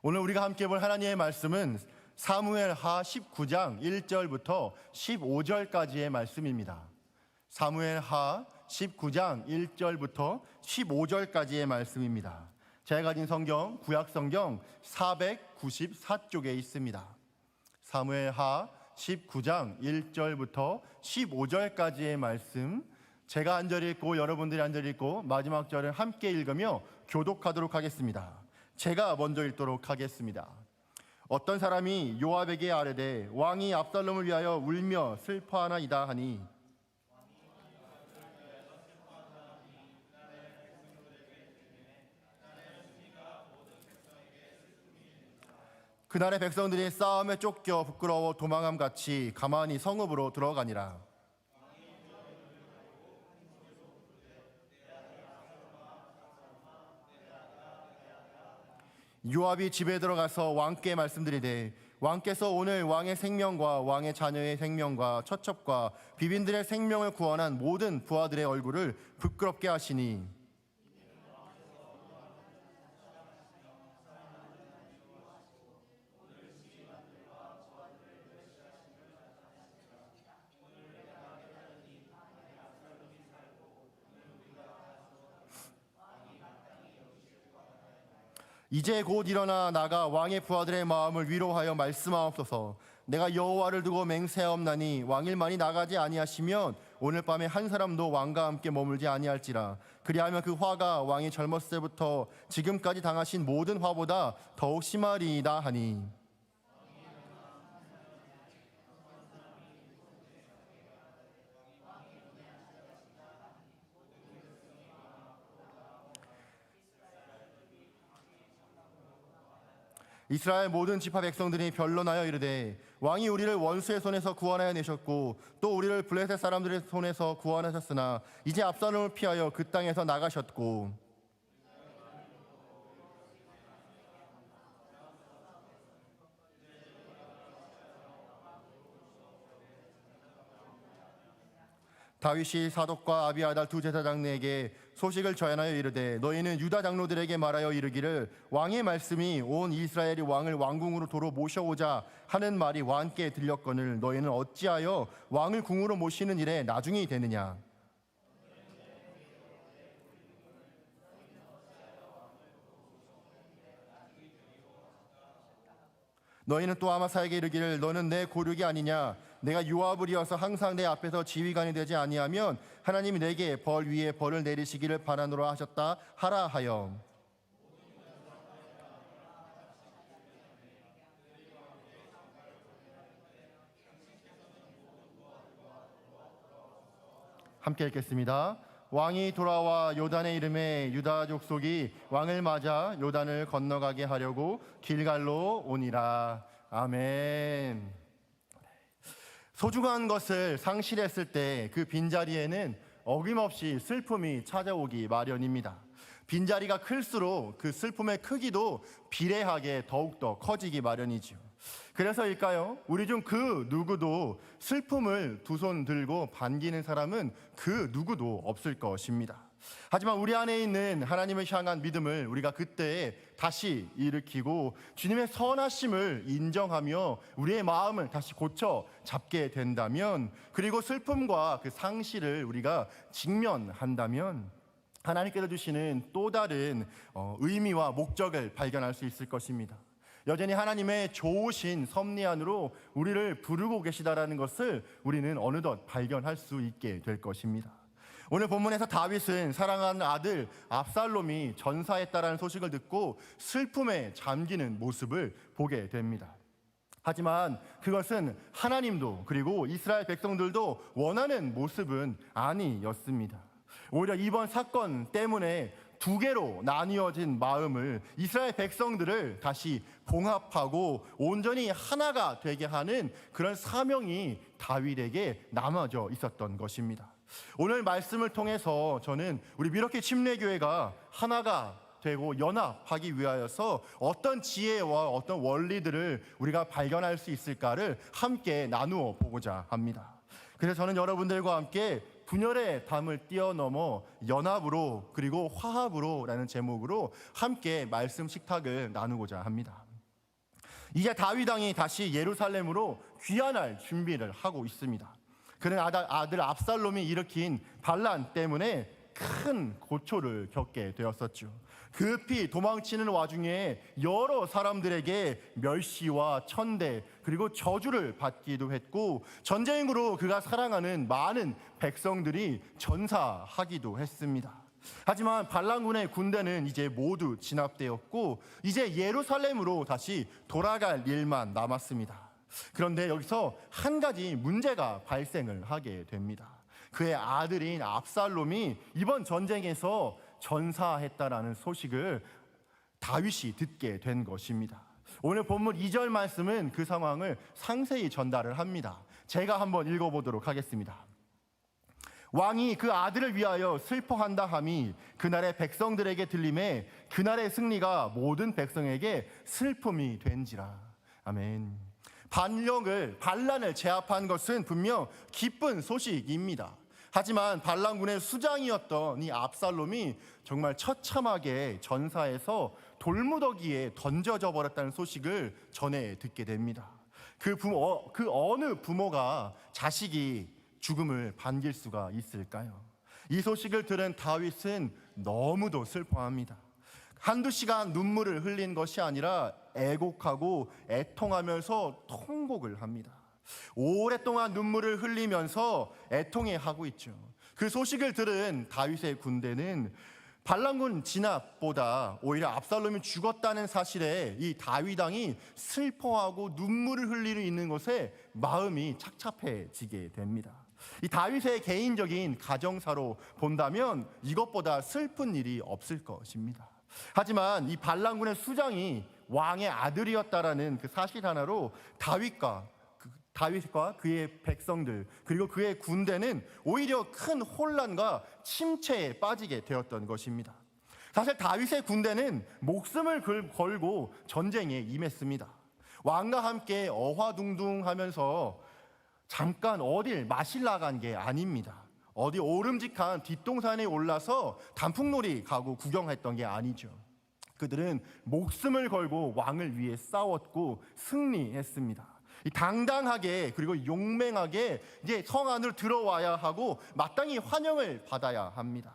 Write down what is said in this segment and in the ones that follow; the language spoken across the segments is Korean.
오늘 우리가 함께 볼 하나님의 말씀은 사무엘하 19장 1절부터 15절까지의 말씀입니다. 사무엘하 19장 1절부터 15절까지의 말씀입니다. 제가 가진 성경, 구약성경 494쪽에 있습니다. 사무엘하 19장 1절부터 15절까지의 말씀, 제가 한 절 읽고 여러분들이 한 절 읽고 마지막 절을 함께 읽으며 교독하도록 하겠습니다. 제가 먼저 읽도록 하겠습니다. 어떤 사람이 요압에게 아뢰되 왕이 압살롬을 위하여 울며 슬퍼하나이다 하니 그날의 백성들이 싸움에 쫓겨 부끄러워 도망함 같이 가만히 성읍으로 들어가니라. 요압이 집에 들어가서 왕께 말씀드리되 왕께서 오늘 왕의 생명과 왕의 자녀의 생명과 처첩과 비빈들의 생명을 구원한 모든 부하들의 얼굴을 부끄럽게 하시니 이제 곧 일어나 나가 왕의 부하들의 마음을 위로하여 말씀하옵소서. 내가 여호와를 두고 맹세하옵나니 왕일만이 나가지 아니하시면 오늘 밤에 한 사람도 왕과 함께 머물지 아니할지라. 그리하면 그 화가 왕이 젊었을 때부터 지금까지 당하신 모든 화보다 더욱 심하리이다 하니 이스라엘 모든 지파 백성들이 변론하여 이르되 왕이 우리를 원수의 손에서 구원하여 내셨고 또 우리를 블레셋 사람들의 손에서 구원하셨으나 이제 압살롬을 피하여 그 땅에서 나가셨고 다윗이 사독과 아비아달 두 제사장에게 소식을 전하여 이르되 너희는 유다 장로들에게 말하여 이르기를 왕의 말씀이 온 이스라엘이 왕을 왕궁으로 도로 모셔오자 하는 말이 왕께 들렸거늘 너희는 어찌하여 왕을 궁으로 모시는 일에 나중이 되느냐. 너희는 또 아마사에게 이르기를 너는 내 고륙이 아니냐. 내가 요압을 이어서 항상 내 앞에서 지휘관이 되지 아니하면 하나님이 내게 벌 위에 벌을 내리시기를 바라노라 하셨다 하라 하여 함께 읽겠습니다. 왕이 돌아와 요단의 이름에 유다 족속이 왕을 맞아 요단을 건너가게 하려고 길갈로 오니라. 아멘. 소중한 것을 상실했을 때 그 빈자리에는 어김없이 슬픔이 찾아오기 마련입니다. 빈자리가 클수록 그 슬픔의 크기도 비례하게 더욱더 커지기 마련이죠. 그래서일까요? 우리 중 그 누구도 슬픔을 두 손 들고 반기는 사람은 그 누구도 없을 것입니다. 하지만 우리 안에 있는 하나님을 향한 믿음을 우리가 그때 다시 일으키고 주님의 선하심을 인정하며 우리의 마음을 다시 고쳐 잡게 된다면, 그리고 슬픔과 그 상실을 우리가 직면한다면 하나님께서 주시는 또 다른 의미와 목적을 발견할 수 있을 것입니다. 여전히 하나님의 좋으신 섭리 안으로 우리를 부르고 계시다라는 것을 우리는 어느덧 발견할 수 있게 될 것입니다. 오늘 본문에서 다윗은 사랑하는 아들 압살롬이 전사했다라는 소식을 듣고 슬픔에 잠기는 모습을 보게 됩니다. 하지만 그것은 하나님도 그리고 이스라엘 백성들도 원하는 모습은 아니었습니다. 오히려 이번 사건 때문에 두 개로 나뉘어진 마음을, 이스라엘 백성들을 다시 봉합하고 온전히 하나가 되게 하는 그런 사명이 다윗에게 남아져 있었던 것입니다. 오늘 말씀을 통해서 저는 우리 미러키 침례교회가 하나가 되고 연합하기 위하여서 어떤 지혜와 어떤 원리들을 우리가 발견할 수 있을까를 함께 나누어 보고자 합니다. 그래서 저는 여러분들과 함께 분열의 담을 뛰어넘어 연합으로 그리고 화합으로 라는 제목으로 함께 말씀 식탁을 나누고자 합니다. 이제 다윗 왕이 다시 예루살렘으로 귀환할 준비를 하고 있습니다. 그는 아들 압살롬이 일으킨 반란 때문에 큰 고초를 겪게 되었었죠. 급히 도망치는 와중에 여러 사람들에게 멸시와 천대 그리고 저주를 받기도 했고, 전쟁으로 그가 사랑하는 많은 백성들이 전사하기도 했습니다. 하지만 반란군의 군대는 이제 모두 진압되었고 이제 예루살렘으로 다시 돌아갈 일만 남았습니다. 그런데 여기서 한 가지 문제가 발생을 하게 됩니다. 그의 아들인 압살롬이 이번 전쟁에서 전사했다라는 소식을 다윗이 듣게 된 것입니다. 오늘 본문 2절 말씀은 그 상황을 상세히 전달을 합니다. 제가 한번 읽어보도록 하겠습니다. 왕이 그 아들을 위하여 슬퍼한다 함이 그날의 백성들에게 들림에 그날의 승리가 모든 백성에게 슬픔이 된지라. 아멘. 반란을 제압한 것은 분명 기쁜 소식입니다. 하지만 반란군의 수장이었던 이 압살롬이 정말 처참하게 전사해서 돌무더기에 던져져 버렸다는 소식을 전해 듣게 됩니다. 그 어느 부모가 자식이 죽음을 반길 수가 있을까요? 이 소식을 들은 다윗은 너무도 슬퍼합니다. 한두 시간 눈물을 흘린 것이 아니라 애곡하고 애통하면서 통곡을 합니다. 오랫동안 눈물을 흘리면서 애통해하고 있죠. 그 소식을 들은 다윗의 군대는 반란군 진압보다 오히려 압살롬이 죽었다는 사실에 이 다윗 왕이 슬퍼하고 눈물을 흘리고 있는 것에 마음이 착잡해지게 됩니다. 이 다윗의 개인적인 가정사로 본다면 이것보다 슬픈 일이 없을 것입니다. 하지만 이 반란군의 수장이 왕의 아들이었다라는 그 사실 하나로 다윗과 그의 백성들 그리고 그의 군대는 오히려 큰 혼란과 침체에 빠지게 되었던 것입니다. 사실 다윗의 군대는 목숨을 걸고 전쟁에 임했습니다. 왕과 함께 어화둥둥하면서 잠깐 어딜 마실 나간 게 아닙니다. 어디 오름직한 뒷동산에 올라서 단풍놀이 가고 구경했던 게 아니죠. 그들은 목숨을 걸고 왕을 위해 싸웠고 승리했습니다. 당당하게 그리고 용맹하게 이제 성 안으로 들어와야 하고 마땅히 환영을 받아야 합니다.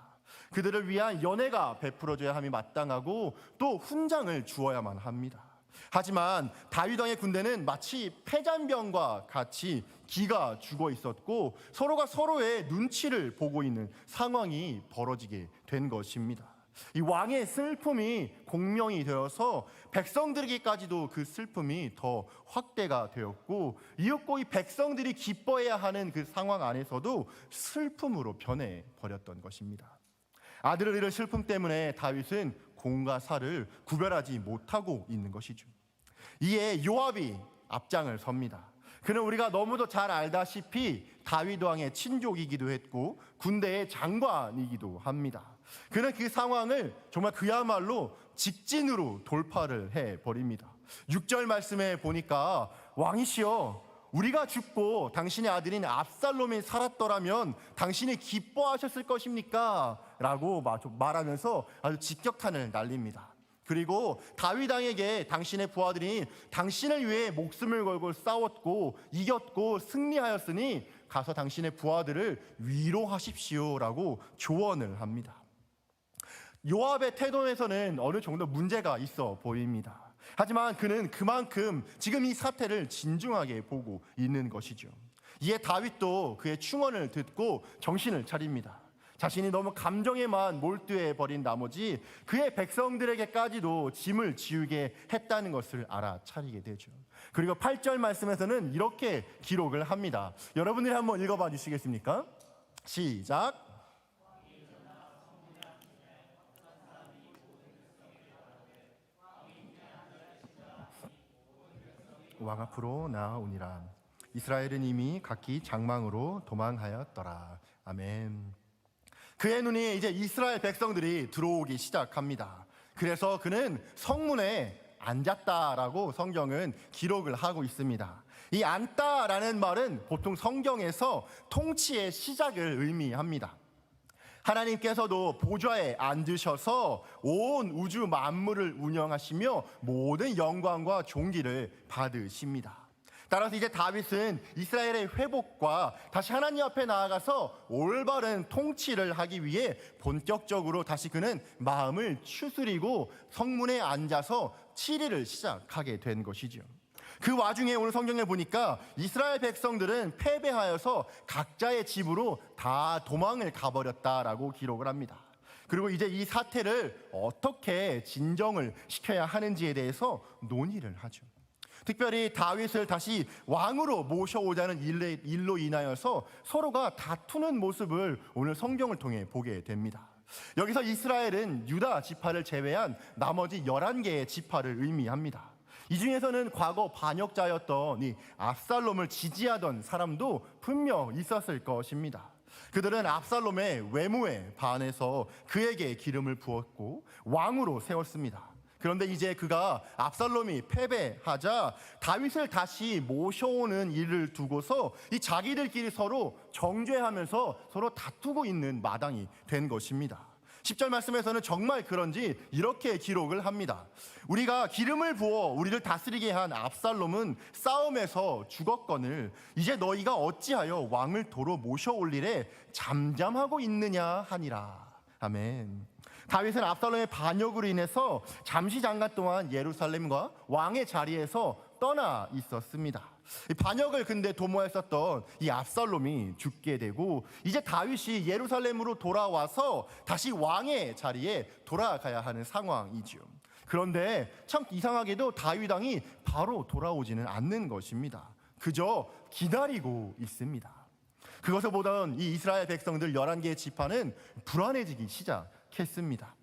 그들을 위한 연회가 베풀어져야 함이 마땅하고 또 훈장을 주어야만 합니다. 하지만 다윗 왕의 군대는 마치 패잔병과 같이 기가 죽어 있었고 서로가 서로의 눈치를 보고 있는 상황이 벌어지게 된 것입니다. 이 왕의 슬픔이 공명이 되어서 백성들에게까지도 그 슬픔이 더 확대가 되었고 이윽고 이 백성들이 기뻐해야 하는 그 상황 안에서도 슬픔으로 변해 버렸던 것입니다. 아들을 잃은 슬픔 때문에 다윗은 공과 사를 구별하지 못하고 있는 것이죠. 이에 요압이 앞장을 섭니다. 그는 우리가 너무도 잘 알다시피 다윗 왕의 친족이기도 했고 군대의 장관이기도 합니다. 그는 그 상황을 정말 그야말로 직진으로 돌파를 해버립니다. 6절 말씀에 보니까 왕이시여 우리가 죽고 당신의 아들인 압살롬이 살았더라면 당신이 기뻐하셨을 것입니까? 라고 말하면서 아주 직격탄을 날립니다. 그리고 다윗 왕에게 당신의 부하들이 당신을 위해 목숨을 걸고 싸웠고 이겼고 승리하였으니 가서 당신의 부하들을 위로하십시오라고 조언을 합니다. 요압의 태도에서는 어느 정도 문제가 있어 보입니다. 하지만 그는 그만큼 지금 이 사태를 진중하게 보고 있는 것이죠. 이에 다윗도 그의 충언을 듣고 정신을 차립니다. 자신이 너무 감정에만 몰두해 버린 나머지 그의 백성들에게까지도 짐을 지우게 했다는 것을 알아차리게 되죠. 그리고 8절 말씀에서는 이렇게 기록을 합니다. 여러분들이 한번 읽어봐 주시겠습니까? 시작. 왕 앞으로 나아오니라. 이스라엘은 이미 각기 장망으로 도망하였더라. 아멘. 그의 눈이 이제 이스라엘 백성들이 들어오기 시작합니다. 그래서 그는 성문에 앉았다라고 성경은 기록을 하고 있습니다. 이 앉다라는 말은 보통 성경에서 통치의 시작을 의미합니다. 하나님께서도 보좌에 앉으셔서 온 우주 만물을 운영하시며 모든 영광과 존귀를 받으십니다. 따라서 이제 다윗은 이스라엘의 회복과 다시 하나님 앞에 나아가서 올바른 통치를 하기 위해 본격적으로 다시 그는 마음을 추스리고 성문에 앉아서 치리를 시작하게 된 것이죠. 그 와중에 오늘 성경에 보니까 이스라엘 백성들은 패배하여서 각자의 집으로 다 도망을 가버렸다라고 기록을 합니다. 그리고 이제 이 사태를 어떻게 진정을 시켜야 하는지에 대해서 논의를 하죠. 특별히 다윗을 다시 왕으로 모셔오자는 일로 인하여서 서로가 다투는 모습을 오늘 성경을 통해 보게 됩니다. 여기서 이스라엘은 유다 지파를 제외한 나머지 11개의 지파를 의미합니다. 이 중에서는 과거 반역자였던 이 압살롬을 지지하던 사람도 분명 있었을 것입니다. 그들은 압살롬의 외모에 반해서 그에게 기름을 부었고 왕으로 세웠습니다. 그런데 이제 그가 압살롬이 패배하자 다윗을 다시 모셔오는 일을 두고서 이 자기들끼리 서로 정죄하면서 서로 다투고 있는 마당이 된 것입니다. 10절 말씀에서는 정말 그런지 이렇게 기록을 합니다. 우리가 기름을 부어 우리를 다스리게 한 압살롬은 싸움에서 죽었거늘 이제 너희가 어찌하여 왕을 도로 모셔올리래 잠잠하고 있느냐 하니라. 아멘. 다윗은 압살롬의 반역으로 인해서 잠시 잠깐 동안 예루살렘과 왕의 자리에서 떠나 있었습니다. 이 반역을 근데 도모했었던 이 압살롬이 죽게 되고 이제 다윗이 예루살렘으로 돌아와서 다시 왕의 자리에 돌아가야 하는 상황이죠. 그런데 참 이상하게도 다윗 왕이 바로 돌아오지는 않는 것입니다. 그저 기다리고 있습니다. 그것을 보던 이 이스라엘 백성들 11개의 지파는 불안해지기 시작했습니다.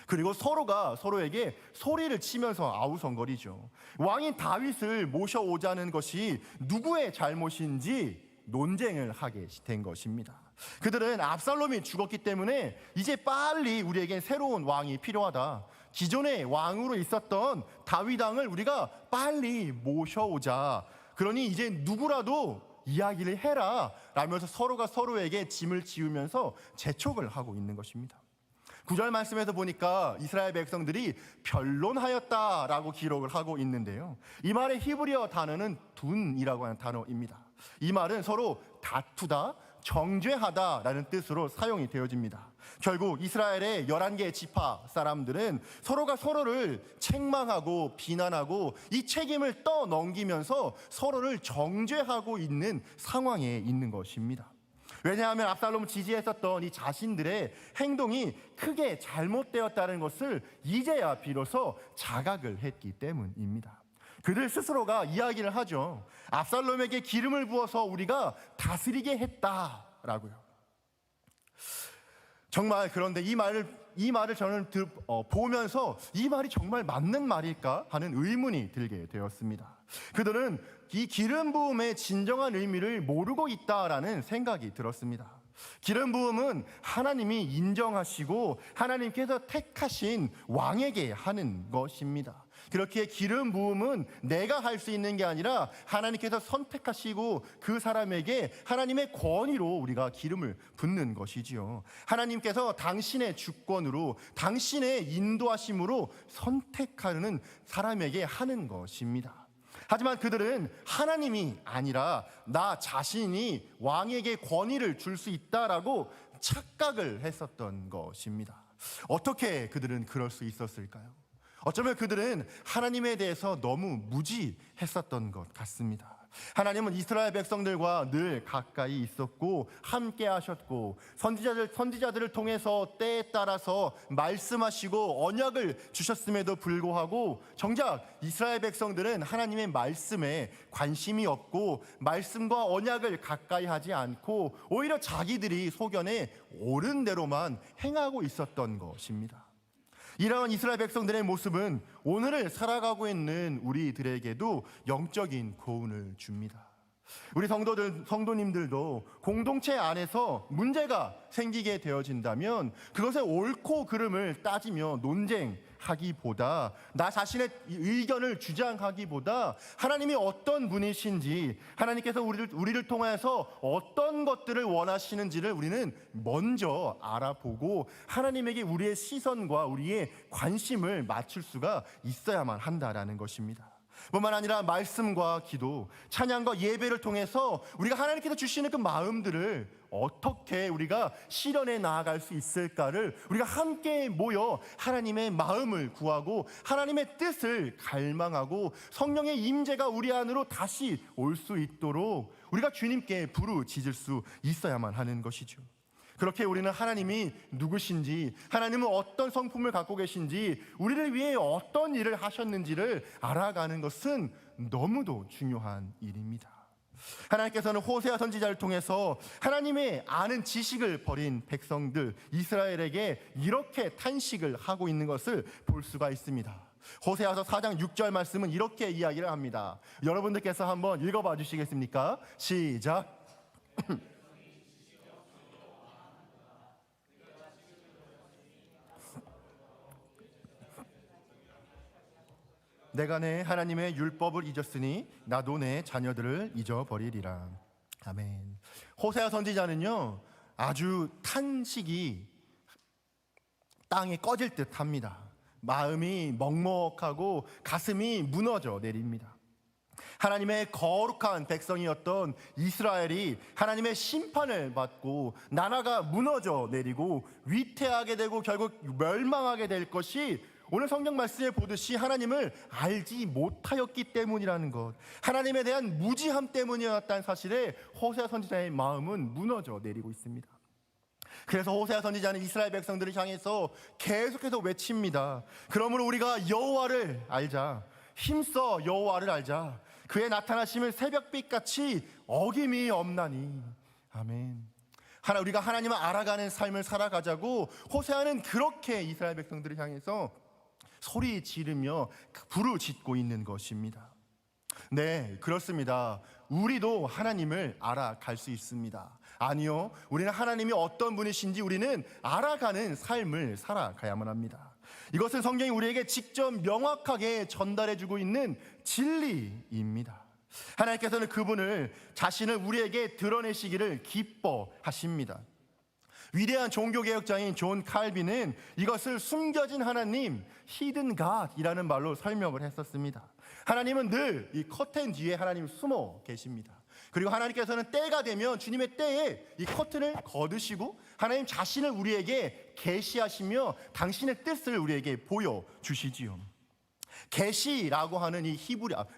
그리고 서로가 서로에게 소리를 치면서 아우성거리죠. 왕인 다윗을 모셔오자는 것이 누구의 잘못인지 논쟁을 하게 된 것입니다. 그들은 압살롬이 죽었기 때문에 이제 빨리 우리에겐 새로운 왕이 필요하다. 기존의 왕으로 있었던 다윗 왕을 우리가 빨리 모셔오자. 그러니 이제 누구라도 이야기를 해라 라면서 서로가 서로에게 짐을 지우면서 재촉을 하고 있는 것입니다. 9절 말씀에서 보니까 이스라엘 백성들이 변론하였다라고 기록을 하고 있는데요. 이 말의 히브리어 단어는 둔이라고 하는 단어입니다. 이 말은 서로 다투다, 정죄하다라는 뜻으로 사용이 되어집니다. 결국 이스라엘의 11개의 지파 사람들은 서로가 서로를 책망하고 비난하고 이 책임을 떠넘기면서 서로를 정죄하고 있는 상황에 있는 것입니다. 왜냐하면 압살롬을 지지했었던 이 자신들의 행동이 크게 잘못되었다는 것을 이제야 비로소 자각을 했기 때문입니다. 그들 스스로가 이야기를 하죠. 압살롬에게 기름을 부어서 우리가 다스리게 했다라고요. 정말 그런데 이 말을 저는 보면서 이 말이 정말 맞는 말일까 하는 의문이 들게 되었습니다. 그들은 이 기름 부음의 진정한 의미를 모르고 있다라는 생각이 들었습니다. 기름 부음은 하나님이 인정하시고 하나님께서 택하신 왕에게 하는 것입니다. 그렇게 기름 부음은 내가 할 수 있는 게 아니라 하나님께서 선택하시고 그 사람에게 하나님의 권위로 우리가 기름을 붓는 것이지요. 하나님께서 당신의 주권으로 당신의 인도하심으로 선택하는 사람에게 하는 것입니다. 하지만 그들은 하나님이 아니라 나 자신이 왕에게 권위를 줄 수 있다라고 착각을 했었던 것입니다. 어떻게 그들은 그럴 수 있었을까요? 어쩌면 그들은 하나님에 대해서 너무 무지했었던 것 같습니다. 하나님은 이스라엘 백성들과 늘 가까이 있었고 함께 하셨고 선지자들을 통해서 때에 따라서 말씀하시고 언약을 주셨음에도 불구하고 정작 이스라엘 백성들은 하나님의 말씀에 관심이 없고 말씀과 언약을 가까이 하지 않고 오히려 자기들이 소견에 옳은 대로만 행하고 있었던 것입니다. 이러한 이스라엘 백성들의 모습은 오늘을 살아가고 있는 우리들에게도 영적인 교훈을 줍니다. 우리 성도님들도 공동체 안에서 문제가 생기게 되어진다면 그것의 옳고 그름을 따지며 논쟁하는 하기보다, 나 자신의 의견을 주장하기보다 하나님이 어떤 분이신지, 하나님께서 우리를 통해서 어떤 것들을 원하시는지를 우리는 먼저 알아보고 하나님에게 우리의 시선과 우리의 관심을 맞출 수가 있어야만 한다라는 것입니다. 뿐만 아니라 말씀과 기도, 찬양과 예배를 통해서 우리가 하나님께서 주시는 그 마음들을 어떻게 우리가 실현해 나아갈 수 있을까를 우리가 함께 모여 하나님의 마음을 구하고 하나님의 뜻을 갈망하고 성령의 임재가 우리 안으로 다시 올 수 있도록 우리가 주님께 부르짖을 수 있어야만 하는 것이죠. 그렇게 우리는 하나님이 누구신지, 하나님은 어떤 성품을 갖고 계신지, 우리를 위해 어떤 일을 하셨는지를 알아가는 것은 너무도 중요한 일입니다. 하나님께서는 호세아 선지자를 통해서 하나님의 아는 지식을 버린 백성들 이스라엘에게 이렇게 탄식을 하고 있는 것을 볼 수가 있습니다. 호세아서 4장 6절 말씀은 이렇게 이야기를 합니다. 여러분들께서 한번 읽어봐 주시겠습니까? 시작. 내가 내 하나님의 율법을 잊었으니 나도 내 자녀들을 잊어버리리라. 아멘. 호세아 선지자는요, 아주 탄식이 땅에 꺼질 듯 합니다. 마음이 먹먹하고 가슴이 무너져 내립니다. 하나님의 거룩한 백성이었던 이스라엘이 하나님의 심판을 받고 나라가 무너져 내리고 위태하게 되고 결국 멸망하게 될 것이 오늘 성경 말씀에 보듯이 하나님을 알지 못하였기 때문이라는 것, 하나님에 대한 무지함 때문이었다는 사실에 호세아 선지자의 마음은 무너져 내리고 있습니다. 그래서 호세아 선지자는 이스라엘 백성들을 향해서 계속해서 외칩니다. 그러므로 우리가 여호와를 알자, 힘써 여호와를 알자, 그의 나타나심을 새벽빛같이 어김이 없나니. 아멘. 우리가 하나님을 알아가는 삶을 살아가자고 호세아는 그렇게 이스라엘 백성들을 향해서 소리 지르며 부르짖고 있는 것입니다. 네, 그렇습니다. 우리도 하나님을 알아갈 수 있습니다. 아니요, 우리는 하나님이 어떤 분이신지 우리는 알아가는 삶을 살아가야만 합니다. 이것은 성경이 우리에게 직접 명확하게 전달해주고 있는 진리입니다. 하나님께서는 그분을, 자신을 우리에게 드러내시기를 기뻐하십니다. 위대한 종교개혁자인 존 칼빈은 이것을 숨겨진 하나님, 히든 갓이라는 말로 설명을 했었습니다. 하나님은 늘 이 커튼 뒤에 하나님 숨어 계십니다. 그리고 하나님께서는 때가 되면 주님의 때에 이 커튼을 거두시고 하나님 자신을 우리에게 계시하시며 당신의 뜻을 우리에게 보여주시지요. 계시라고 하는 이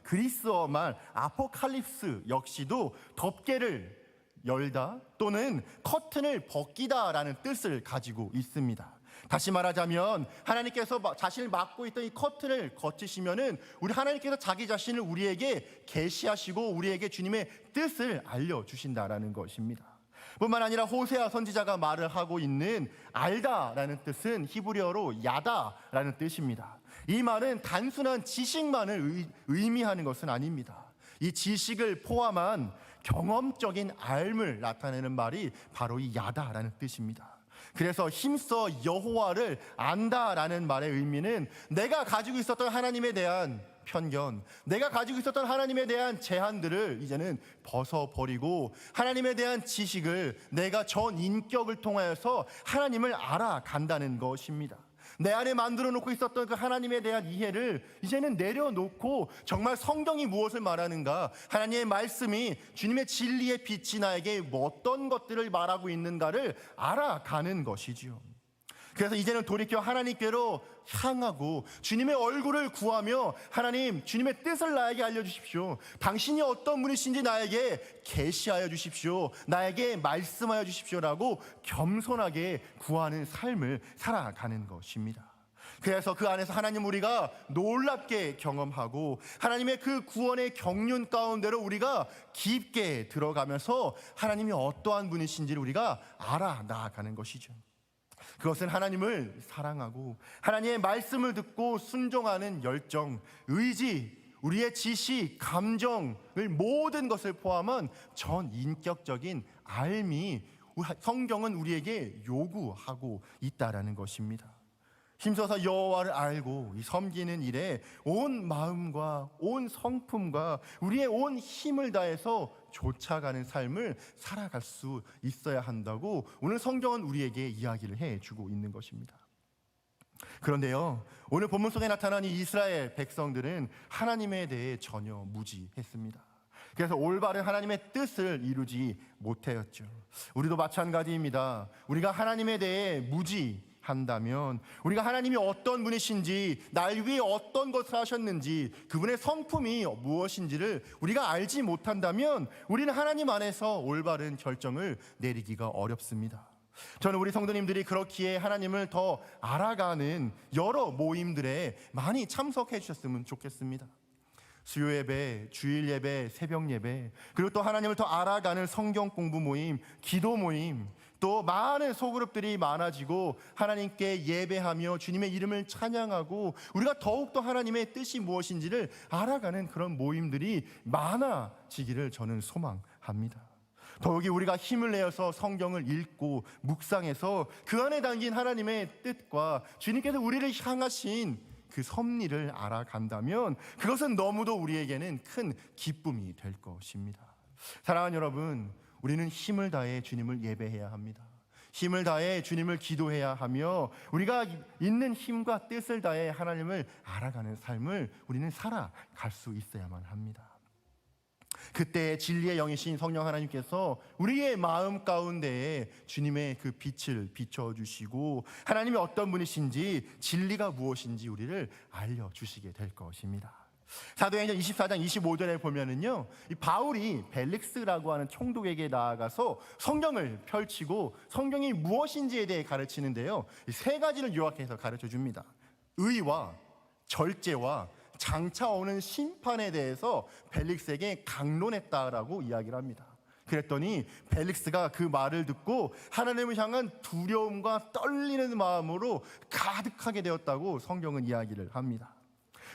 그리스어 말 아포칼립스 역시도 덮개를 열다 또는 커튼을 벗기다라는 뜻을 가지고 있습니다. 다시 말하자면 하나님께서 자신을 막고 있던 이 커튼을 거치시면은 우리 하나님께서 자기 자신을 우리에게 계시하시고 우리에게 주님의 뜻을 알려주신다라는 것입니다. 뿐만 아니라 호세아 선지자가 말을 하고 있는 알다라는 뜻은 히브리어로 야다라는 뜻입니다. 이 말은 단순한 지식만을 의미하는 것은 아닙니다. 이 지식을 포함한 경험적인 알을 나타내는 말이 바로 이 야다라는 뜻입니다. 그래서 힘써 여호와를 안다라는 말의 의미는 내가 가지고 있었던 하나님에 대한 편견, 내가 가지고 있었던 하나님에 대한 제한들을 이제는 벗어버리고 하나님에 대한 지식을 내가 전 인격을 통하여서 하나님을 알아간다는 것입니다. 내 안에 만들어 놓고 있었던 그 하나님에 대한 이해를 이제는 내려놓고 정말 성경이 무엇을 말하는가, 하나님의 말씀이 주님의 진리의 빛이 나에게 어떤 것들을 말하고 있는가를 알아가는 것이지요. 그래서 이제는 돌이켜 하나님께로 향하고 주님의 얼굴을 구하며 하나님, 주님의 뜻을 나에게 알려주십시오. 당신이 어떤 분이신지 나에게 계시하여 주십시오. 나에게 말씀하여 주십시오라고 겸손하게 구하는 삶을 살아가는 것입니다. 그래서 그 안에서 하나님 우리가 놀랍게 경험하고 하나님의 그 구원의 경륜 가운데로 우리가 깊게 들어가면서 하나님이 어떠한 분이신지를 우리가 알아 나아가는 것이죠. 그것은 하나님을 사랑하고 하나님의 말씀을 듣고 순종하는 열정, 의지, 우리의 지식, 감정을 모든 것을 포함한 전 인격적인 삶이 성경은 우리에게 요구하고 있다라는 것입니다. 힘써서 여호와를 알고 이 섬기는 일에 온 마음과 온 성품과 우리의 온 힘을 다해서 쫓아가는 삶을 살아갈 수 있어야 한다고 오늘 성경은 우리에게 이야기를 해주고 있는 것입니다. 그런데요, 오늘 본문 속에 나타난 이 이스라엘 백성들은 하나님에 대해 전혀 무지했습니다. 그래서 올바른 하나님의 뜻을 이루지 못하였죠. 우리도 마찬가지입니다. 우리가 하나님에 대해 무지한다면, 우리가 하나님이 어떤 분이신지, 날 위해 어떤 것을 하셨는지, 그분의 성품이 무엇인지를 우리가 알지 못한다면 우리는 하나님 안에서 올바른 결정을 내리기가 어렵습니다. 저는 우리 성도님들이 그렇기에 하나님을 더 알아가는 여러 모임들에 많이 참석해 주셨으면 좋겠습니다. 수요 예배, 주일 예배, 새벽 예배, 그리고 또 하나님을 더 알아가는 성경 공부 모임, 기도 모임, 또 많은 소그룹들이 많아지고 하나님께 예배하며 주님의 이름을 찬양하고 우리가 더욱더 하나님의 뜻이 무엇인지를 알아가는 그런 모임들이 많아지기를 저는 소망합니다. 더욱이 우리가 힘을 내어서 성경을 읽고 묵상해서 그 안에 담긴 하나님의 뜻과 주님께서 우리를 향하신 그 섭리를 알아간다면 그것은 너무도 우리에게는 큰 기쁨이 될 것입니다. 사랑하는 여러분, 우리는 힘을 다해 주님을 예배해야 합니다. 힘을 다해 주님을 기도해야 하며 우리가 있는 힘과 뜻을 다해 하나님을 알아가는 삶을 우리는 살아갈 수 있어야만 합니다. 그때 진리의 영이신 성령 하나님께서 우리의 마음 가운데에 주님의 그 빛을 비춰주시고 하나님이 어떤 분이신지 진리가 무엇인지 우리를 알려주시게 될 것입니다. 사도행전 24장 25절에 보면은요, 이 바울이 벨릭스라고 하는 총독에게 나아가서 성경을 펼치고 성경이 무엇인지에 대해 가르치는데요, 세 가지를 요약해서 가르쳐 줍니다. 의와 절제와 장차 오는 심판에 대해서 벨릭스에게 강론했다라고 이야기를 합니다. 그랬더니 벨릭스가 그 말을 듣고 하나님을 향한 두려움과 떨리는 마음으로 가득하게 되었다고 성경은 이야기를 합니다.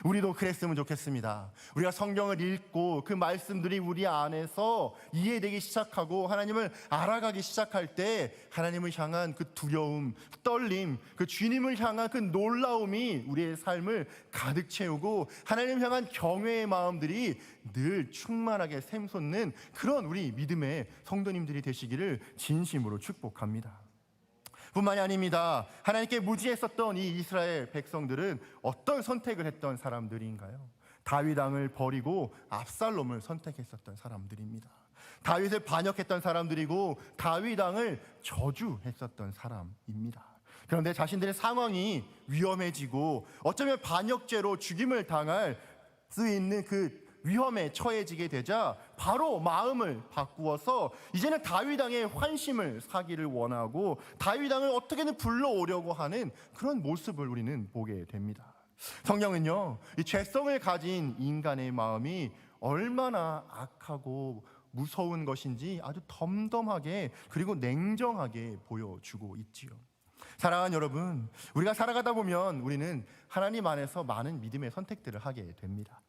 우리도 그랬으면 좋겠습니다. 우리가 성경을 읽고 그 말씀들이 우리 안에서 이해되기 시작하고 하나님을 알아가기 시작할 때 하나님을 향한 그 두려움, 떨림, 그 주님을 향한 그 놀라움이 우리의 삶을 가득 채우고 하나님을 향한 경외의 마음들이 늘 충만하게 샘솟는 그런 우리 믿음의 성도님들이 되시기를 진심으로 축복합니다. 뿐만이 아닙니다. 하나님께 무지했었던 이 이스라엘 백성들은 어떤 선택을 했던 사람들인가요? 다윗 왕을 버리고 압살롬을 선택했었던 사람들입니다. 다윗을 반역했던 사람들이고 다윗 왕을 저주했었던 사람입니다. 그런데 자신들의 상황이 위험해지고 어쩌면 반역죄로 죽임을 당할 수 있는 그 위험에 처해지게 되자 바로 마음을 바꾸어서 이제는 다윗 왕의 환심을 사기를 원하고 다윗 왕을 어떻게든 불러오려고 하는 그런 모습을 우리는 보게 됩니다. 성경은요, 이 죄성을 가진 인간의 마음이 얼마나 악하고 무서운 것인지 아주 덤덤하게 그리고 냉정하게 보여주고 있지요. 사랑하는 여러분, 우리가 살아가다 보면 우리는 하나님 안에서 많은 믿음의 선택들을 하게 됩니다.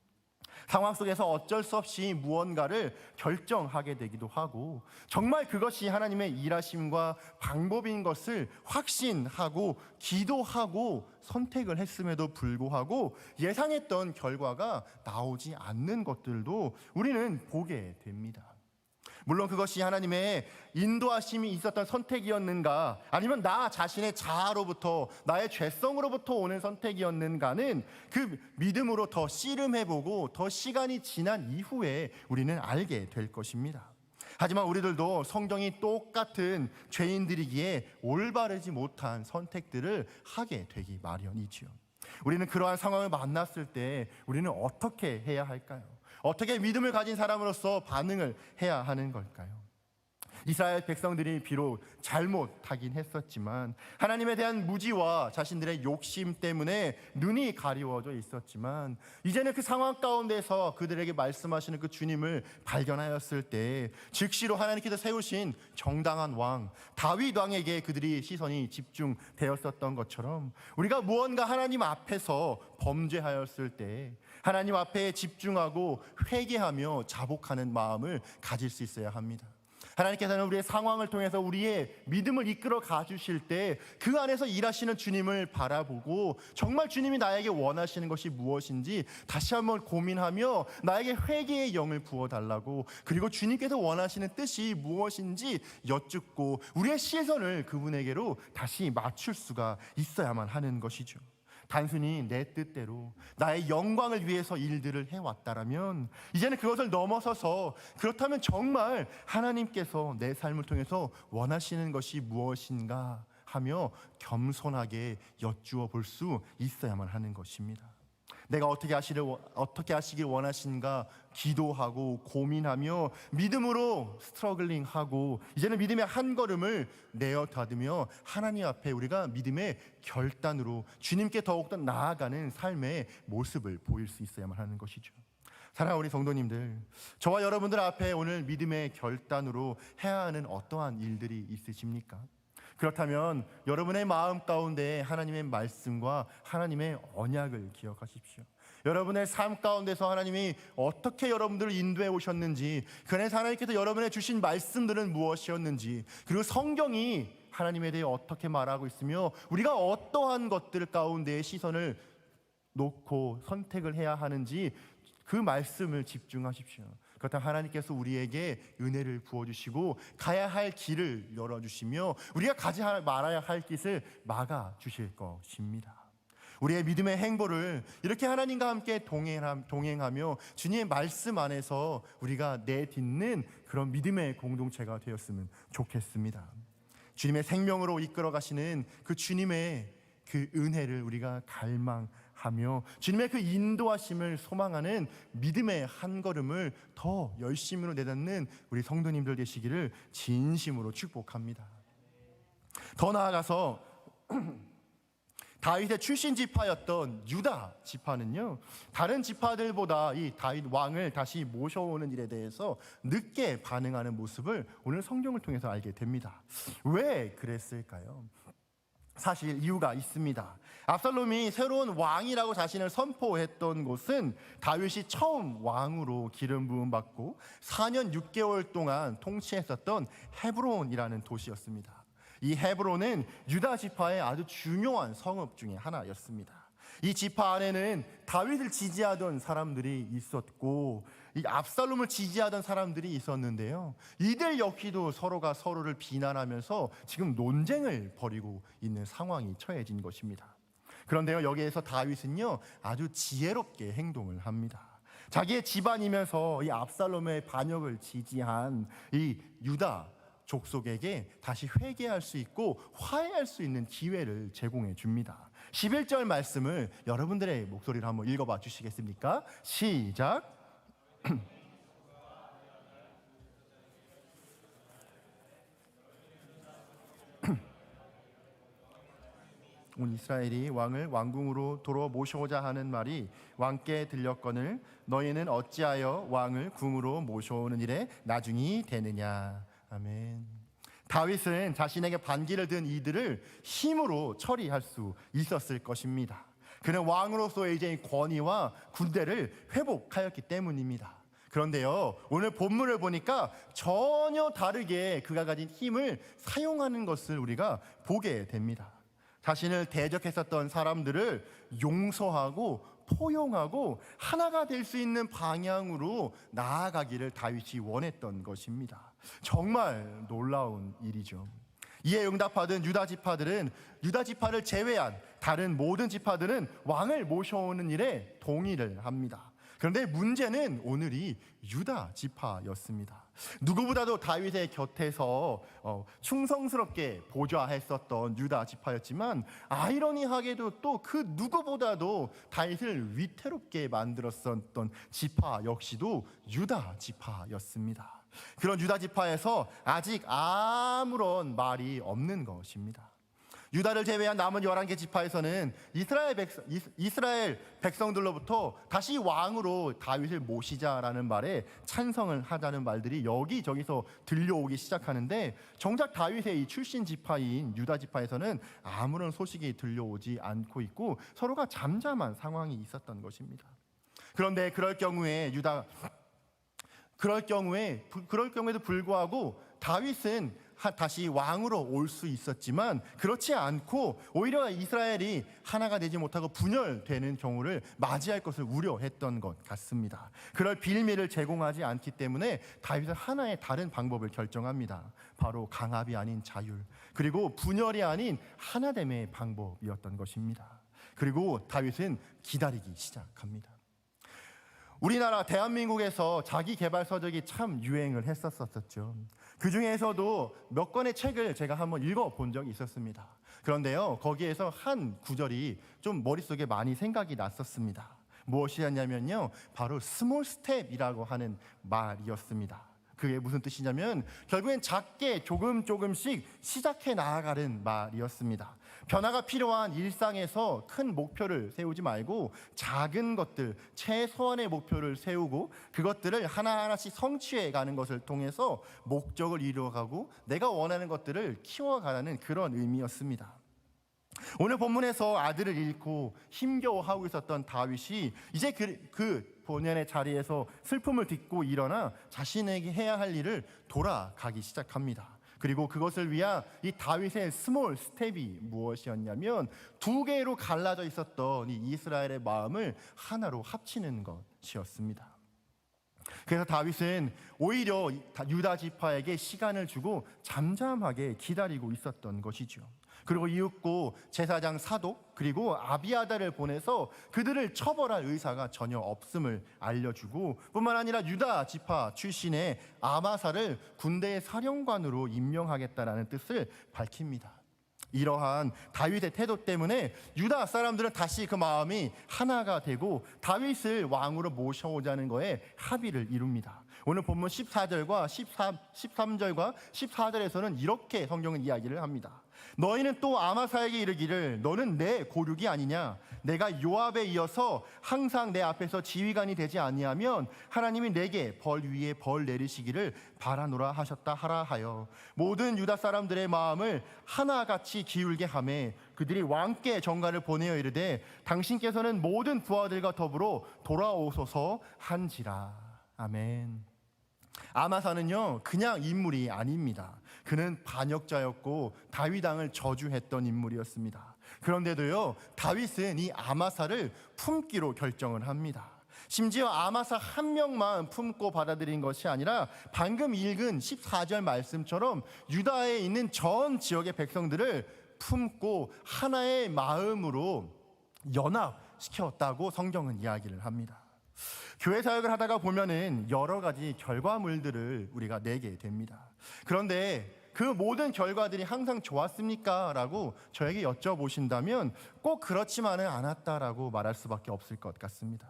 상황 속에서 어쩔 수 없이 무언가를 결정하게 되기도 하고 정말 그것이 하나님의 일하심과 방법인 것을 확신하고 기도하고 선택을 했음에도 불구하고 예상했던 결과가 나오지 않는 것들도 우리는 보게 됩니다. 물론 그것이 하나님의 인도하심이 있었던 선택이었는가 아니면 나 자신의 자아로부터 나의 죄성으로부터 오는 선택이었는가는 그 믿음으로 더 씨름해보고 더 시간이 지난 이후에 우리는 알게 될 것입니다. 하지만 우리들도 성경이 똑같은 죄인들이기에 올바르지 못한 선택들을 하게 되기 마련이지요. 우리는 그러한 상황을 만났을 때 우리는 어떻게 해야 할까요? 어떻게 믿음을 가진 사람으로서 반응을 해야 하는 걸까요? 이스라엘 백성들이 비록 잘못하긴 했었지만 하나님에 대한 무지와 자신들의 욕심 때문에 눈이 가리워져 있었지만 이제는 그 상황 가운데서 그들에게 말씀하시는 그 주님을 발견하였을 때 즉시로 하나님께서 세우신 정당한 왕 다윗 왕에게 그들이 시선이 집중되었었던 것처럼 우리가 무언가 하나님 앞에서 범죄하였을 때 하나님 앞에 집중하고 회개하며 자복하는 마음을 가질 수 있어야 합니다. 하나님께서는 우리의 상황을 통해서 우리의 믿음을 이끌어 가주실 때 그 안에서 일하시는 주님을 바라보고 정말 주님이 나에게 원하시는 것이 무엇인지 다시 한번 고민하며 나에게 회개의 영을 부어달라고, 그리고 주님께서 원하시는 뜻이 무엇인지 여쭙고 우리의 시선을 그분에게로 다시 맞출 수가 있어야만 하는 것이죠. 단순히 내 뜻대로 나의 영광을 위해서 일들을 해왔다라면 이제는 그것을 넘어서서, 그렇다면 정말 하나님께서 내 삶을 통해서 원하시는 것이 무엇인가 하며 겸손하게 여쭈어 볼 수 있어야만 하는 것입니다. 내가 어떻게 하시길 원하신가 기도하고 고민하며 믿음으로 스트러글링하고 이제는 믿음의 한 걸음을 내어 닫으며 하나님 앞에 우리가 믿음의 결단으로 주님께 더욱더 나아가는 삶의 모습을 보일 수 있어야만 하는 것이죠. 사랑하는 우리 성도님들, 저와 여러분들 앞에 오늘 믿음의 결단으로 해야 하는 어떠한 일들이 있으십니까? 그렇다면 여러분의 마음 가운데 하나님의 말씀과 하나님의 언약을 기억하십시오. 여러분의 삶 가운데서 하나님이 어떻게 여러분들을 인도해 오셨는지, 그 안에서 하나님께서 여러분의 주신 말씀들은 무엇이었는지, 그리고 성경이 하나님에 대해 어떻게 말하고 있으며 우리가 어떠한 것들 가운데에 시선을 놓고 선택을 해야 하는지 그 말씀을 집중하십시오. 그렇다면 하나님께서 우리에게 은혜를 부어주시고 가야 할 길을 열어주시며 우리가 가지 말아야 할 길을 막아주실 것입니다. 우리의 믿음의 행보를 이렇게 하나님과 함께 동행하며 주님의 말씀 안에서 우리가 내딛는 그런 믿음의 공동체가 되었으면 좋겠습니다. 주님의 생명으로 이끌어 가시는 그 주님의 그 은혜를 우리가 갈망하며 주님의 그 인도하심을 소망하는 믿음의 한 걸음을 더 열심으로 내닫는 우리 성도님들 되시기를 진심으로 축복합니다. 더 나아가서 다윗의 출신 지파였던 유다 지파는요, 다른 지파들보다 이 다윗 왕을 다시 모셔오는 일에 대해서 늦게 반응하는 모습을 오늘 성경을 통해서 알게 됩니다. 왜 그랬을까요? 사실 이유가 있습니다. 압살롬이 새로운 왕이라고 자신을 선포했던 곳은 다윗이 처음 왕으로 기름 부음 받고 4년 6개월 동안 통치했었던 헤브론이라는 도시였습니다. 이 헤브론은 유다 지파의 아주 중요한 성읍 중에 하나였습니다. 이 지파 안에는 다윗을 지지하던 사람들이 있었고 이 압살롬을 지지하던 사람들이 있었는데요, 이들 역시도 서로가 서로를 비난하면서 지금 논쟁을 벌이고 있는 상황이 처해진 것입니다. 그런데요, 여기에서 다윗은요 아주 지혜롭게 행동을 합니다. 자기의 집안이면서 이 압살롬의 반역을 지지한 이 유다 족속에게 다시 회개할 수 있고 화해할 수 있는 기회를 제공해 줍니다. 11절 말씀을 여러분들의 목소리로 한번 읽어봐 주시겠습니까? 시작. 온 이스라엘이 왕을 왕궁으로 도로 모셔오자 하는 말이 왕께 들렸거늘 너희는 어찌하여 왕을 궁으로 모셔오는 일에 나중이 되느냐. 아멘. 다윗은 자신에게 반기를 든 이들을 힘으로 처리할 수 있었을 것입니다. 그는 왕으로서의 이제 권위와 군대를 회복하였기 때문입니다. 그런데요, 오늘 본문을 보니까 전혀 다르게 그가 가진 힘을 사용하는 것을 우리가 보게 됩니다. 자신을 대적했었던 사람들을 용서하고 포용하고 하나가 될 수 있는 방향으로 나아가기를 다윗이 원했던 것입니다. 정말 놀라운 일이죠. 이에 응답하던 유다 지파들은 유다 지파를 제외한 다른 모든 지파들은 왕을 모셔오는 일에 동의를 합니다. 그런데 문제는 오늘이 유다 지파였습니다. 누구보다도 다윗의 곁에서 충성스럽게 보좌했었던 유다 지파였지만 아이러니하게도 또 그 누구보다도 다윗을 위태롭게 만들었었던 지파 역시도 유다 지파였습니다. 그런 유다 지파에서 아직 아무런 말이 없는 것입니다. 유다를 제외한 남은 11개 지파에서는 이스라엘 백성들로부터 다시 왕으로 다윗을 모시자라는 말에 찬성을 하자는 말들이 여기저기서 들려오기 시작하는데 정작 다윗의 이 출신 지파인 유다 지파에서는 아무런 소식이 들려오지 않고 있고 서로가 잠잠한 상황이 있었던 것입니다. 그런데 그럴 경우에도 불구하고 다윗은 다시 왕으로 올 수 있었지만 그렇지 않고 오히려 이스라엘이 하나가 되지 못하고 분열되는 경우를 맞이할 것을 우려했던 것 같습니다. 그럴 빌미를 제공하지 않기 때문에 다윗은 하나의 다른 방법을 결정합니다. 바로 강압이 아닌 자율, 그리고 분열이 아닌 하나됨의 방법이었던 것입니다. 그리고 다윗은 기다리기 시작합니다. 우리나라 대한민국에서 자기 개발 서적이 참 유행을 했었었죠. 그 중에서도 몇 권의 책을 제가 한번 읽어본 적이 있었습니다. 그런데요, 거기에서 한 구절이 좀 머릿속에 많이 생각이 났었습니다. 무엇이었냐면요, 바로 스몰 스텝이라고 하는 말이었습니다. 그게 무슨 뜻이냐면 결국엔 작게 조금씩 시작해 나아가는 말이었습니다. 변화가 필요한 일상에서 큰 목표를 세우지 말고 작은 것들, 최소한의 목표를 세우고 그것들을 하나하나씩 성취해 가는 것을 통해서 목적을 이루어가고 내가 원하는 것들을 키워가라는 그런 의미였습니다. 오늘 본문에서 아들을 잃고 힘겨워하고 있었던 다윗이 이제 그 본연의 자리에서 슬픔을 딛고 일어나 자신에게 해야 할 일을 돌아가기 시작합니다. 그리고 그것을 위한 이 다윗의 스몰 스텝이 무엇이었냐면 두 개로 갈라져 있었던 이 이스라엘의 마음을 하나로 합치는 것이었습니다. 그래서 다윗은 오히려 유다 지파에게 시간을 주고 잠잠하게 기다리고 있었던 것이죠. 그리고 이윽고 제사장 사독 그리고 아비아달을 보내서 그들을 처벌할 의사가 전혀 없음을 알려주고 뿐만 아니라 유다 지파 출신의 아마사를 군대의 사령관으로 임명하겠다라는 뜻을 밝힙니다. 이러한 다윗의 태도 때문에 유다 사람들은 다시 그 마음이 하나가 되고 다윗을 왕으로 모셔오자는 거에 합의를 이룹니다. 오늘 본문 14절과 13절과 14절에서는 이렇게 성경은 이야기를 합니다. 너희는 또 아마사에게 이르기를 너는 내 고륙이 아니냐, 내가 요압에 이어서 항상 내 앞에서 지휘관이 되지 아니하면 하나님이 내게 벌 위에 벌 내리시기를 바라노라 하셨다 하라 하여 모든 유다 사람들의 마음을 하나같이 기울게 하매 그들이 왕께 전가를 보내어 이르되 당신께서는 모든 부하들과 더불어 돌아오소서 한지라. 아멘. 아마사는요 그냥 인물이 아닙니다. 그는 반역자였고 다윗 왕을 저주했던 인물이었습니다. 그런데도요 다윗은 이 아마사를 품기로 결정을 합니다. 심지어 아마사 한 명만 품고 받아들인 것이 아니라 방금 읽은 14절 말씀처럼 유다에 있는 전 지역의 백성들을 품고 하나의 마음으로 연합시켰다고 성경은 이야기를 합니다. 교회 사역을 하다가 보면은 여러 가지 결과물들을 우리가 내게 됩니다. 그런데 그 모든 결과들이 항상 좋았습니까? 라고 저에게 여쭤보신다면 꼭 그렇지만은 않았다라고 말할 수밖에 없을 것 같습니다.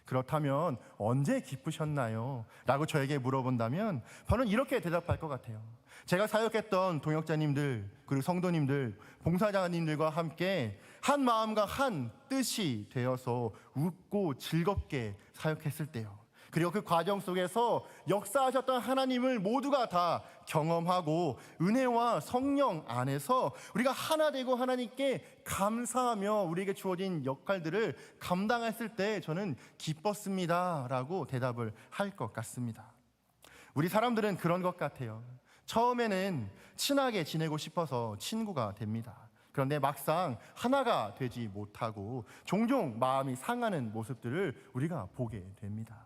그렇다면 언제 기쁘셨나요? 라고 저에게 물어본다면 저는 이렇게 대답할 것 같아요. 제가 사역했던 동역자님들 그리고 성도님들 봉사자님들과 함께 한 마음과 한 뜻이 되어서 웃고 즐겁게 사역했을 때요. 그리고 그 과정 속에서 역사하셨던 하나님을 모두가 다 경험하고 은혜와 성령 안에서 우리가 하나 되고 하나님께 감사하며 우리에게 주어진 역할들을 감당했을 때 저는 기뻤습니다 라고 대답을 할 것 같습니다. 우리 사람들은 그런 것 같아요. 처음에는 친하게 지내고 싶어서 친구가 됩니다. 그런데 막상 하나가 되지 못하고 종종 마음이 상하는 모습들을 우리가 보게 됩니다.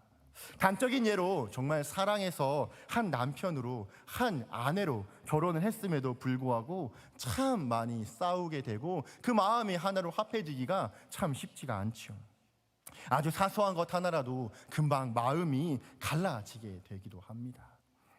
단적인 예로 정말 사랑해서 한 남편으로 한 아내로 결혼을 했음에도 불구하고 참 많이 싸우게 되고 그 마음이 하나로 합해지기가 참 쉽지가 않죠. 아주 사소한 것 하나라도 금방 마음이 갈라지게 되기도 합니다.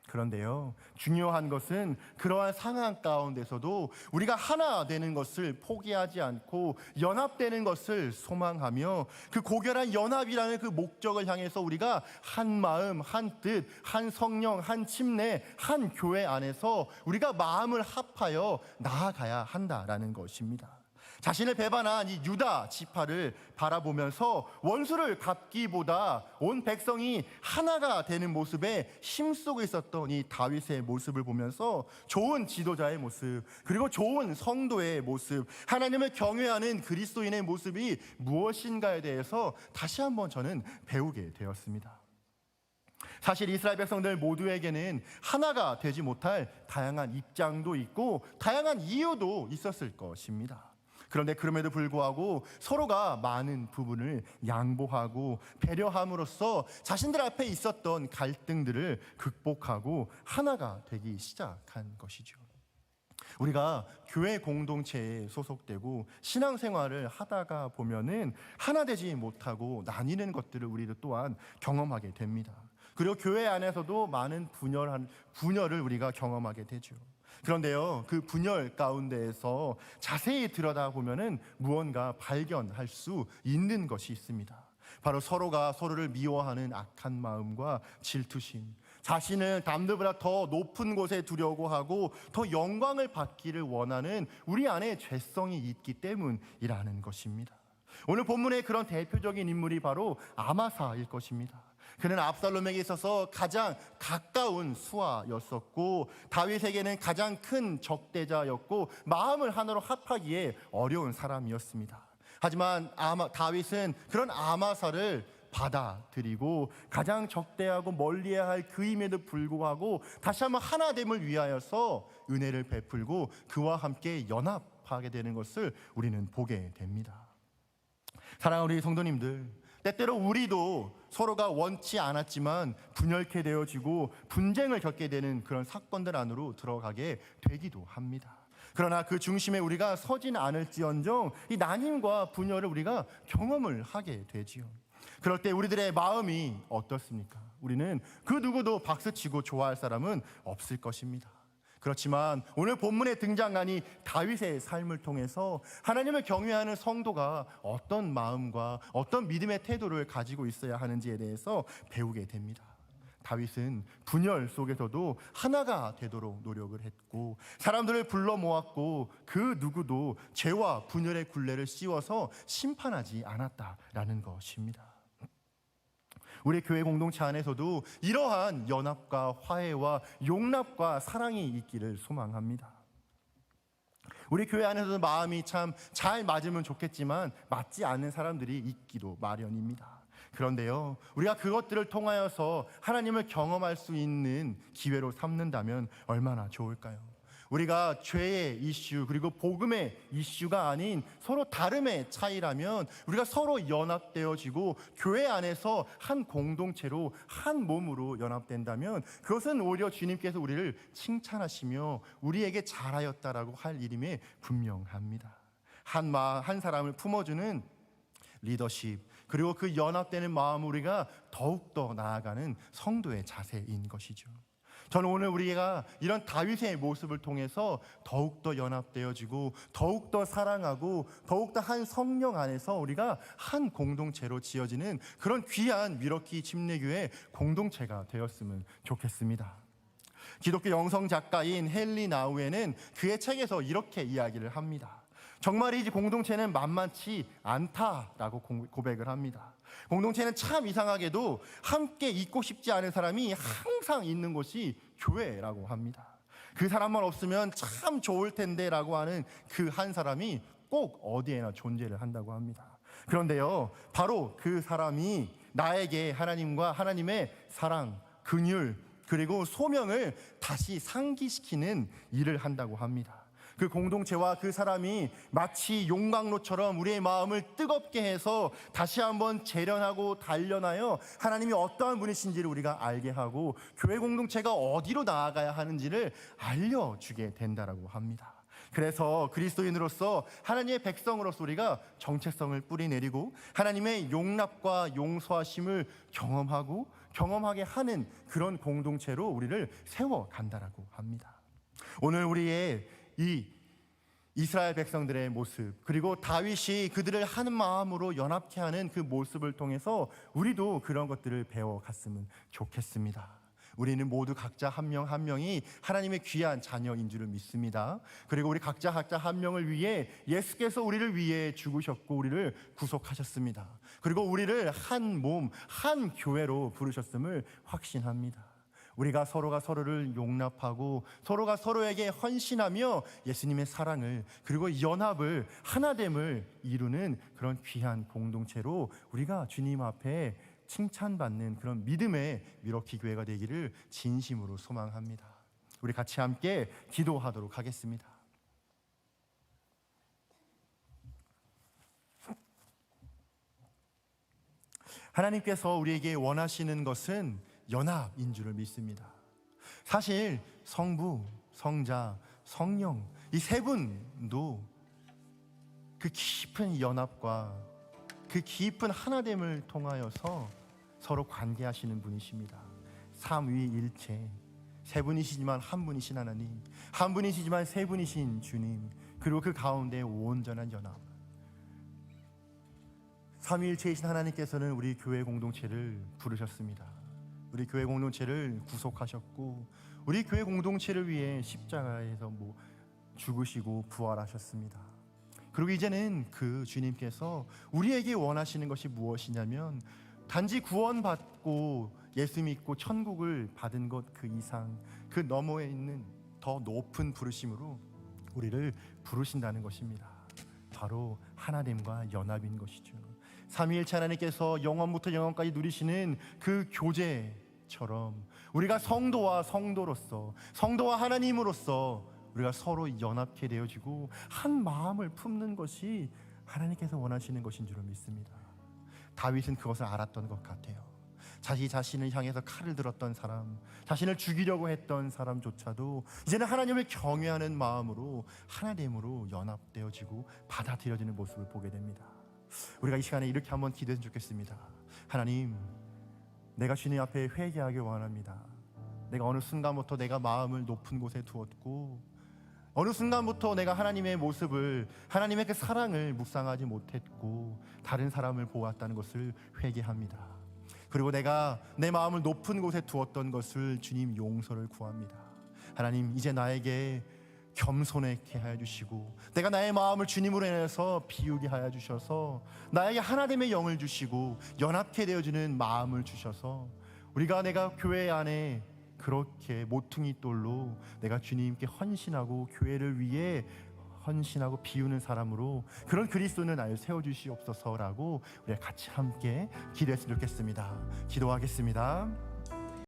그런데요, 중요한 것은 그러한 상황 가운데서도 우리가 하나 되는 것을 포기하지 않고 연합되는 것을 소망하며 그 고결한 연합이라는 그 목적을 향해서 우리가 한 마음, 한 뜻, 한 성령, 한 침례, 한 교회 안에서 우리가 마음을 합하여 나아가야 한다라는 것입니다. 자신을 배반한 이 유다 지파를 바라보면서 원수를 갚기보다 온 백성이 하나가 되는 모습에 힘쓰고 있었던 이 다윗의 모습을 보면서 좋은 지도자의 모습 그리고 좋은 성도의 모습 하나님을 경외하는 그리스도인의 모습이 무엇인가에 대해서 다시 한번 저는 배우게 되었습니다. 사실 이스라엘 백성들 모두에게는 하나가 되지 못할 다양한 입장도 있고 다양한 이유도 있었을 것입니다. 그런데 그럼에도 불구하고 서로가 많은 부분을 양보하고 배려함으로써 자신들 앞에 있었던 갈등들을 극복하고 하나가 되기 시작한 것이죠. 우리가 교회 공동체에 소속되고 신앙생활을 하다가 보면은 하나 되지 못하고 나뉘는 것들을 우리도 또한 경험하게 됩니다. 그리고 교회 안에서도 많은 분열을 우리가 경험하게 되죠. 그런데요, 그 분열 가운데에서 자세히 들여다보면은 무언가 발견할 수 있는 것이 있습니다. 바로 서로가 서로를 미워하는 악한 마음과 질투심, 자신을 남들보다 더 높은 곳에 두려고 하고 더 영광을 받기를 원하는 우리 안에 죄성이 있기 때문이라는 것입니다. 오늘 본문의 그런 대표적인 인물이 바로 아마사일 것입니다. 그는 압살롬에게 있어서 가장 가까운 수하였었고 다윗에게는 가장 큰 적대자였고 마음을 하나로 합하기에 어려운 사람이었습니다. 하지만 다윗은 그런 아마사를 받아들이고 가장 적대하고 멀리해야 할 그임에도 불구하고 다시 한번 하나됨을 위하여서 은혜를 베풀고 그와 함께 연합하게 되는 것을 우리는 보게 됩니다. 사랑하는 우리 성도님들, 때때로 우리도 서로가 원치 않았지만 분열케 되어지고 분쟁을 겪게 되는 그런 사건들 안으로 들어가게 되기도 합니다. 그러나 그 중심에 우리가 서진 않을지언정 이 나님과 분열을 우리가 경험을 하게 되지요. 그럴 때 우리들의 마음이 어떻습니까? 우리는 그 누구도 박수치고 좋아할 사람은 없을 것입니다. 그렇지만 오늘 본문에 등장한 이 다윗의 삶을 통해서 하나님을 경외하는 성도가 어떤 마음과 어떤 믿음의 태도를 가지고 있어야 하는지에 대해서 배우게 됩니다. 다윗은 분열 속에서도 하나가 되도록 노력을 했고 사람들을 불러 모았고 그 누구도 죄와 분열의 굴레를 씌워서 심판하지 않았다라는 것입니다. 우리 교회 공동체 안에서도 이러한 연합과 화해와 용납과 사랑이 있기를 소망합니다. 우리 교회 안에서도 마음이 참 잘 맞으면 좋겠지만 맞지 않는 사람들이 있기도 마련입니다. 그런데요, 우리가 그것들을 통하여서 하나님을 경험할 수 있는 기회로 삼는다면 얼마나 좋을까요? 우리가 죄의 이슈 그리고 복음의 이슈가 아닌 서로 다름의 차이라면 우리가 서로 연합되어지고 교회 안에서 한 공동체로 한 몸으로 연합된다면 그것은 오히려 주님께서 우리를 칭찬하시며 우리에게 잘하였다라고 할 일임에 분명합니다. 한 사람을 품어주는 리더십 그리고 그 연합되는 마음 우리가 더욱더 나아가는 성도의 자세인 것이죠. 저는 오늘 우리가 이런 다윗의 모습을 통해서 더욱더 연합되어지고 더욱더 사랑하고 더욱더 한 성령 안에서 우리가 한 공동체로 지어지는 그런 귀한 미러키 침례교회 공동체가 되었으면 좋겠습니다. 기독교 영성 작가인 헨리 나우에는 그의 책에서 이렇게 이야기를 합니다. 정말 이 공동체는 만만치 않다라고 고백을 합니다. 공동체는 참 이상하게도 함께 있고 싶지 않은 사람이 항상 있는 곳이 교회라고 합니다. 그 사람만 없으면 참 좋을 텐데 라고 하는 그 한 사람이 꼭 어디에나 존재를 한다고 합니다. 그런데요, 바로 그 사람이 나에게 하나님과 하나님의 사랑, 긍휼 그리고 소명을 다시 상기시키는 일을 한다고 합니다. 그 공동체와 그 사람이 마치 용광로처럼 우리의 마음을 뜨겁게 해서 다시 한번 재련하고 단련하여 하나님이 어떠한 분이신지를 우리가 알게 하고 교회 공동체가 어디로 나아가야 하는지를 알려주게 된다라고 합니다. 그래서 그리스도인으로서 하나님의 백성으로서 우리가 정체성을 뿌리내리고 하나님의 용납과 용서하심을 경험하게 하는 그런 공동체로 우리를 세워간다라고 합니다. 오늘 우리의 이 이스라엘 백성들의 모습 그리고 다윗이 그들을 한 마음으로 연합케 하는 그 모습을 통해서 우리도 그런 것들을 배워갔으면 좋겠습니다. 우리는 모두 각자 한 명 한 명이 하나님의 귀한 자녀인 줄을 믿습니다. 그리고 우리 각자 한 명을 위해 예수께서 우리를 위해 죽으셨고 우리를 구속하셨습니다. 그리고 우리를 한 몸, 한 교회로 부르셨음을 확신합니다. 우리가 서로가 서로를 용납하고 서로가 서로에게 헌신하며 예수님의 사랑을 그리고 연합을 하나됨을 이루는 그런 귀한 공동체로 우리가 주님 앞에 칭찬받는 그런 믿음의 미러키 교회가 되기를 진심으로 소망합니다. 우리 같이 함께 기도하도록 하겠습니다. 하나님께서 우리에게 원하시는 것은 연합인 줄을 믿습니다. 사실 성부, 성자, 성령 이 세 분도 그 깊은 연합과 그 깊은 하나됨을 통하여서 서로 관계하시는 분이십니다. 삼위일체, 세 분이시지만 한 분이신 하나님, 한 분이시지만 세 분이신 주님, 그리고 그 가운데 온전한 연합. 삼위일체이신 하나님께서는 우리 교회 공동체를 부르셨습니다. 우리 교회 공동체를 구속하셨고 우리 교회 공동체를 위해 십자가에서 죽으시고 부활하셨습니다. 그리고 이제는 그 주님께서 우리에게 원하시는 것이 무엇이냐면 단지 구원받고 예수 믿고 천국을 받은 것 그 이상 그 너머에 있는 더 높은 부르심으로 우리를 부르신다는 것입니다. 바로 하나님과 연합인 것이죠. 삼위일체 하나님께서 영원부터 영원까지 누리시는 그 교제처럼 우리가 성도와 성도로서 성도와 하나님으로서 우리가 서로 연합케 되어지고 한 마음을 품는 것이 하나님께서 원하시는 것인 줄 믿습니다. 다윗은 그것을 알았던 것 같아요. 자기 자신을 향해서 칼을 들었던 사람, 자신을 죽이려고 했던 사람조차도 이제는 하나님을 경외하는 마음으로 하나님으로 연합되어지고 받아들여지는 모습을 보게 됩니다. 우리가 이 시간에 이렇게 한번 기도했으면 좋겠습니다. 하나님, 내가 주님 앞에 회개하길 원합니다. 내가 어느 순간부터 내가 마음을 높은 곳에 두었고 어느 순간부터 내가 하나님의 모습을, 하나님의 그 사랑을 묵상하지 못했고 다른 사람을 보았다는 것을 회개합니다. 그리고 내가 내 마음을 높은 곳에 두었던 것을 주님 용서를 구합니다. 하나님, 이제 나에게 겸손하게 하여 주시고 내가 나의 마음을 주님으로 인해서 비우게 하여 주셔서 나에게 하나님의 영을 주시고 연합케 되어지는 마음을 주셔서 내가 교회 안에 그렇게 모퉁이 돌로 내가 주님께 헌신하고 교회를 위해 헌신하고 비우는 사람으로 그런 그리스도는 나를 세워주시옵소서라고 우리가 같이 함께 기도했으면 좋겠습니다. 기도하겠습니다.